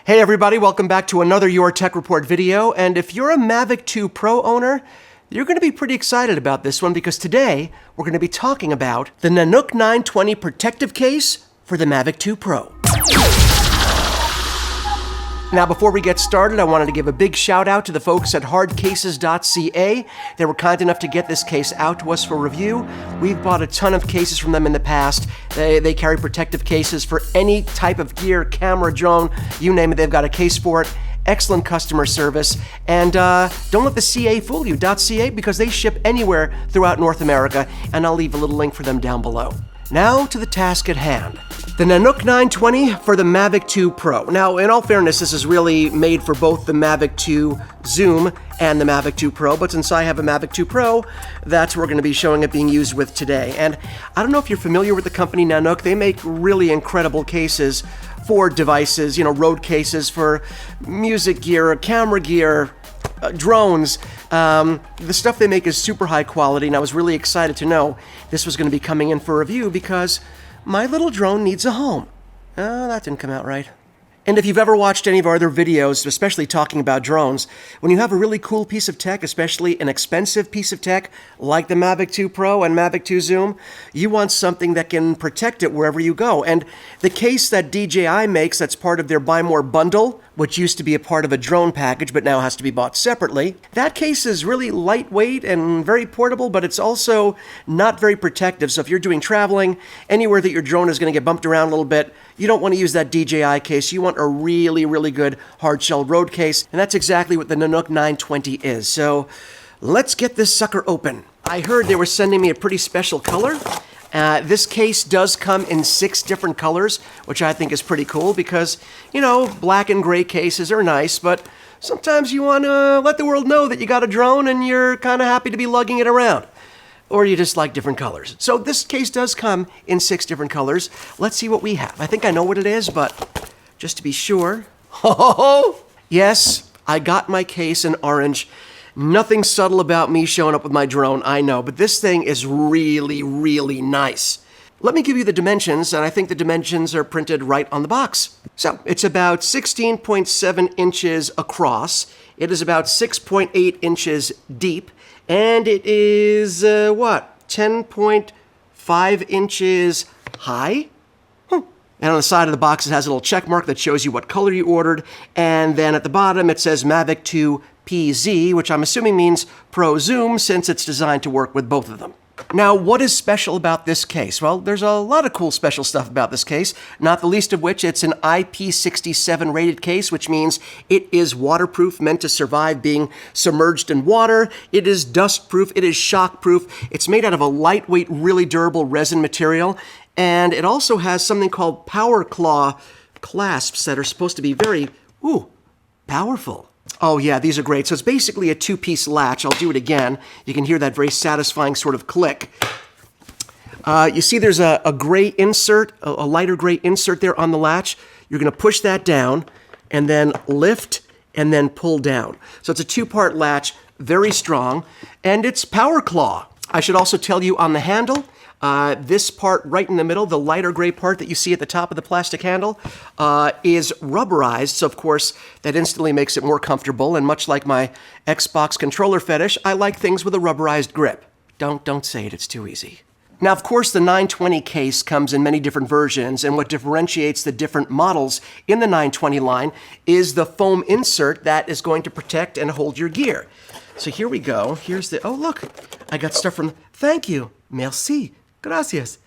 Hey everybody, welcome back to another Your Tech Report video. And if you're a Mavic 2 Pro owner, you're going to be pretty excited about this one because today we're going to be talking about the Nanook 920 protective case for the Mavic 2 Pro. Now, before we get started, I wanted to give a big shout out to the folks at hardcases.ca. They were kind enough to get this case out to us for review. We've bought a ton of cases from them in the past. They carry protective cases for any type of gear, camera, drone, you name it, they've got a case for it. Excellent customer service. And don't let the CA fool you, .ca, because they ship anywhere throughout North America, and I'll leave a little link for them down below. Now to the task at hand. The Nanook 920 for the Mavic 2 Pro. Now, in all fairness, this is really made for both the Mavic 2 Zoom and the Mavic 2 Pro, but since I have a Mavic 2 Pro, that's what we're going to be showing it being used with today. And I don't know if you're familiar with the company Nanook. They make really incredible cases for devices, road cases for music gear, camera gear, drones. The stuff they make is super high quality, and I was really excited to know this was going to be coming in for review because my little drone needs a home. Oh, that didn't come out right. And if you've ever watched any of our other videos, especially talking about drones, when you have a really cool piece of tech, especially an expensive piece of tech, like the Mavic 2 Pro and Mavic 2 Zoom, you want something that can protect it wherever you go. And the case that DJI makes that's part of their Buy More bundle, which used to be a part of a drone package but now has to be bought separately, that case is really lightweight and very portable, but it's also not very protective. So if you're doing traveling, anywhere that your drone is going to get bumped around a little bit, you don't want to use that DJI case. You want a really, really good hard-shell road case, and that's exactly what the Nanook 920 is. So let's get this sucker open. I heard they were sending me a pretty special color. This case does come in 6 different colors, which I think is pretty cool because, black and gray cases are nice, but sometimes you want to let the world know that you got a drone and you're kind of happy to be lugging it around. Or you just like different colors. So this case does come in 6 different colors. Let's see what we have. I think I know what it is, but just to be sure. Oh, yes, I got my case in orange. Nothing subtle about me showing up with my drone, I know, but this thing is really, really nice. Let me give you the dimensions, and I think the dimensions are printed right on the box. So it's about 16.7 inches across. It is about 6.8 inches deep, and it is, 10.5 inches high? And on the side of the box, it has a little check mark that shows you what color you ordered, and then at the bottom, it says Mavic 2 PZ, which I'm assuming means Pro Zoom since it's designed to work with both of them. Now, what is special about this case? Well, there's a lot of cool special stuff about this case, not the least of which it's an IP67 rated case, which means it is waterproof, meant to survive being submerged in water. It is dustproof, it is shockproof. It's made out of a lightweight, really durable resin material, and it also has something called Power Claw clasps that are supposed to be very, powerful. Oh yeah, these are great. So it's basically a 2-piece latch. I'll do it again. You can hear that very satisfying sort of click. You see there's a gray insert, a lighter gray insert there on the latch. You're going to push that down and then lift and then pull down. So it's a 2-part latch, very strong, and it's Power Claw. I should also tell you on the handle, this part right in the middle, the lighter gray part that you see at the top of the plastic handle, is rubberized. So, of course, that instantly makes it more comfortable. And much like my Xbox controller fetish, I like things with a rubberized grip. Don't say it, it's too easy. Now, of course, the 920 case comes in many different versions, and what differentiates the different models in the 920 line is the foam insert that is going to protect and hold your gear. So here we go. Here's the, oh, look, I got stuff from, thank you, merci. Gracias.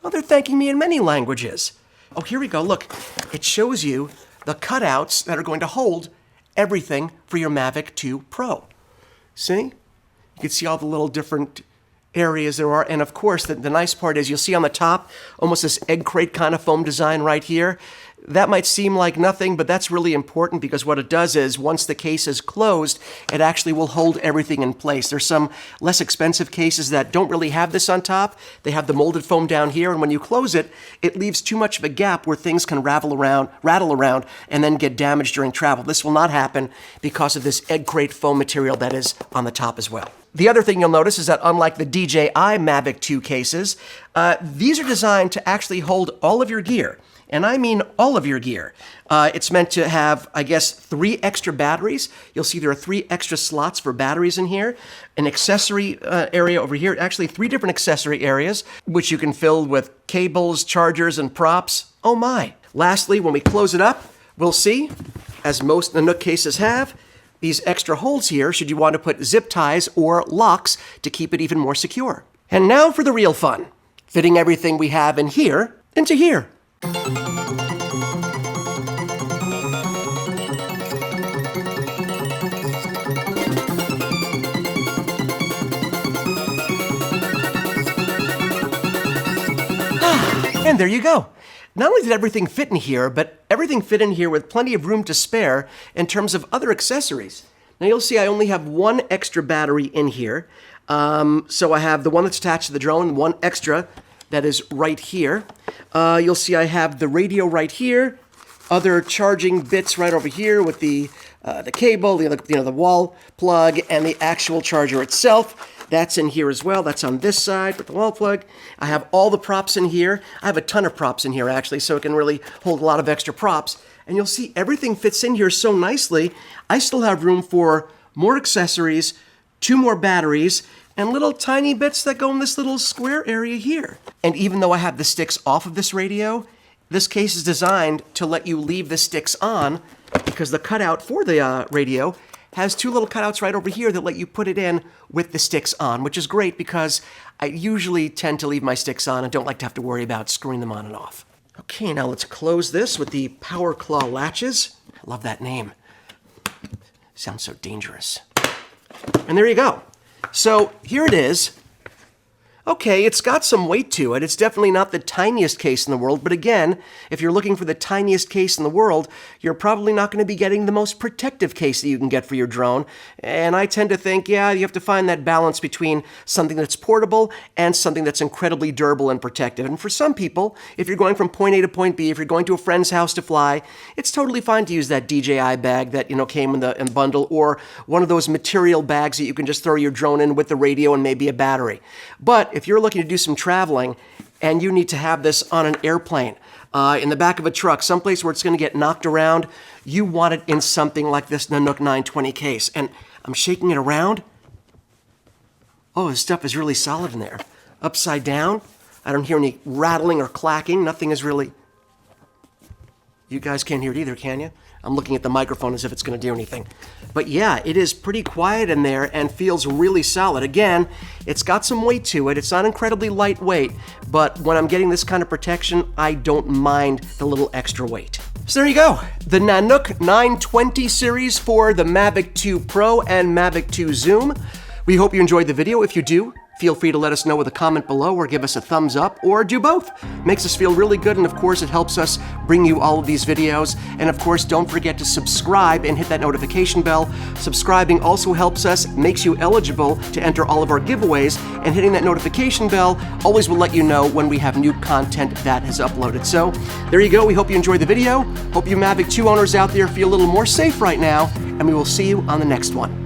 Oh, they're thanking me in many languages. Oh, here we go. Look, it shows you the cutouts that are going to hold everything for your Mavic 2 Pro. See? You can see all the little different areas there are. And of course, the nice part is you'll see on the top almost this egg crate kind of foam design right here. That might seem like nothing, but that's really important because what it does is once the case is closed, it actually will hold everything in place. There's some less expensive cases that don't really have this on top. They have the molded foam down here, and when you close it, it leaves too much of a gap where things can rattle around, and then get damaged during travel. This will not happen because of this egg crate foam material that is on the top as well. The other thing you'll notice is that unlike the DJI Mavic 2 cases, these are designed to actually hold all of your gear. and I mean all of your gear. It's meant to have, I guess, 3 extra batteries. You'll see there are 3 extra slots for batteries in here. An accessory area over here, actually 3 different accessory areas, which you can fill with cables, chargers, and props. Oh my. Lastly, when we close it up, we'll see, as most Nanook cases have, these extra holes here should you want to put zip ties or locks to keep it even more secure. And now for the real fun, fitting everything we have in here into here. And there you go. Not only did everything fit in here, but everything fit in here with plenty of room to spare in terms of other accessories. Now you'll see I only have 1 extra battery in here. So I have the one that's attached to the drone, 1 extra that is right here. You'll see I have the radio right here, other charging bits right over here with the cable, the wall plug, and the actual charger itself. That's in here as well. That's on this side with the wall plug. I have all the props in here. I have a ton of props in here, actually, so it can really hold a lot of extra props. And you'll see everything fits in here so nicely. I still have room for more accessories, 2 more batteries, and little tiny bits that go in this little square area here. And even though I have the sticks off of this radio, this case is designed to let you leave the sticks on because the cutout for the radio has 2 little cutouts right over here that let you put it in with the sticks on, which is great because I usually tend to leave my sticks on and don't like to have to worry about screwing them on and off. Okay, now let's close this with the Power Claw latches. I love that name. Sounds so dangerous. And there you go. So here it is. Okay, it's got some weight to it. It's definitely not the tiniest case in the world, but again, if you're looking for the tiniest case in the world, you're probably not going to be getting the most protective case that you can get for your drone. And I tend to think, yeah, you have to find that balance between something that's portable and something that's incredibly durable and protective. And for some people, if you're going from point A to point B, if you're going to a friend's house to fly, it's totally fine to use that DJI bag that, came in the bundle, or one of those material bags that you can just throw your drone in with the radio and maybe a battery. But if you're looking to do some traveling and you need to have this on an airplane, in the back of a truck, someplace where it's going to get knocked around, you want it in something like this Nanook 920 case. And I'm shaking it around. Oh, this stuff is really solid in there. Upside down, I don't hear any rattling or clacking. Nothing is really... You guys can't hear it either, can you? I'm looking at the microphone as if it's going to do anything. But yeah, it is pretty quiet in there and feels really solid. Again, it's got some weight to it. It's not incredibly lightweight, but when I'm getting this kind of protection, I don't mind the little extra weight. So there you go. The Nanook 920 series for the Mavic 2 Pro and Mavic 2 Zoom. We hope you enjoyed the video. If you do, feel free to let us know with a comment below or give us a thumbs up or do both. Makes us feel really good, and of course it helps us bring you all of these videos. And of course, don't forget to subscribe and hit that notification bell. Subscribing also helps us, makes you eligible to enter all of our giveaways, and hitting that notification bell always will let you know when we have new content that is uploaded. So there you go. We hope you enjoyed the video. Hope you Mavic 2 owners out there feel a little more safe right now, and we will see you on the next one.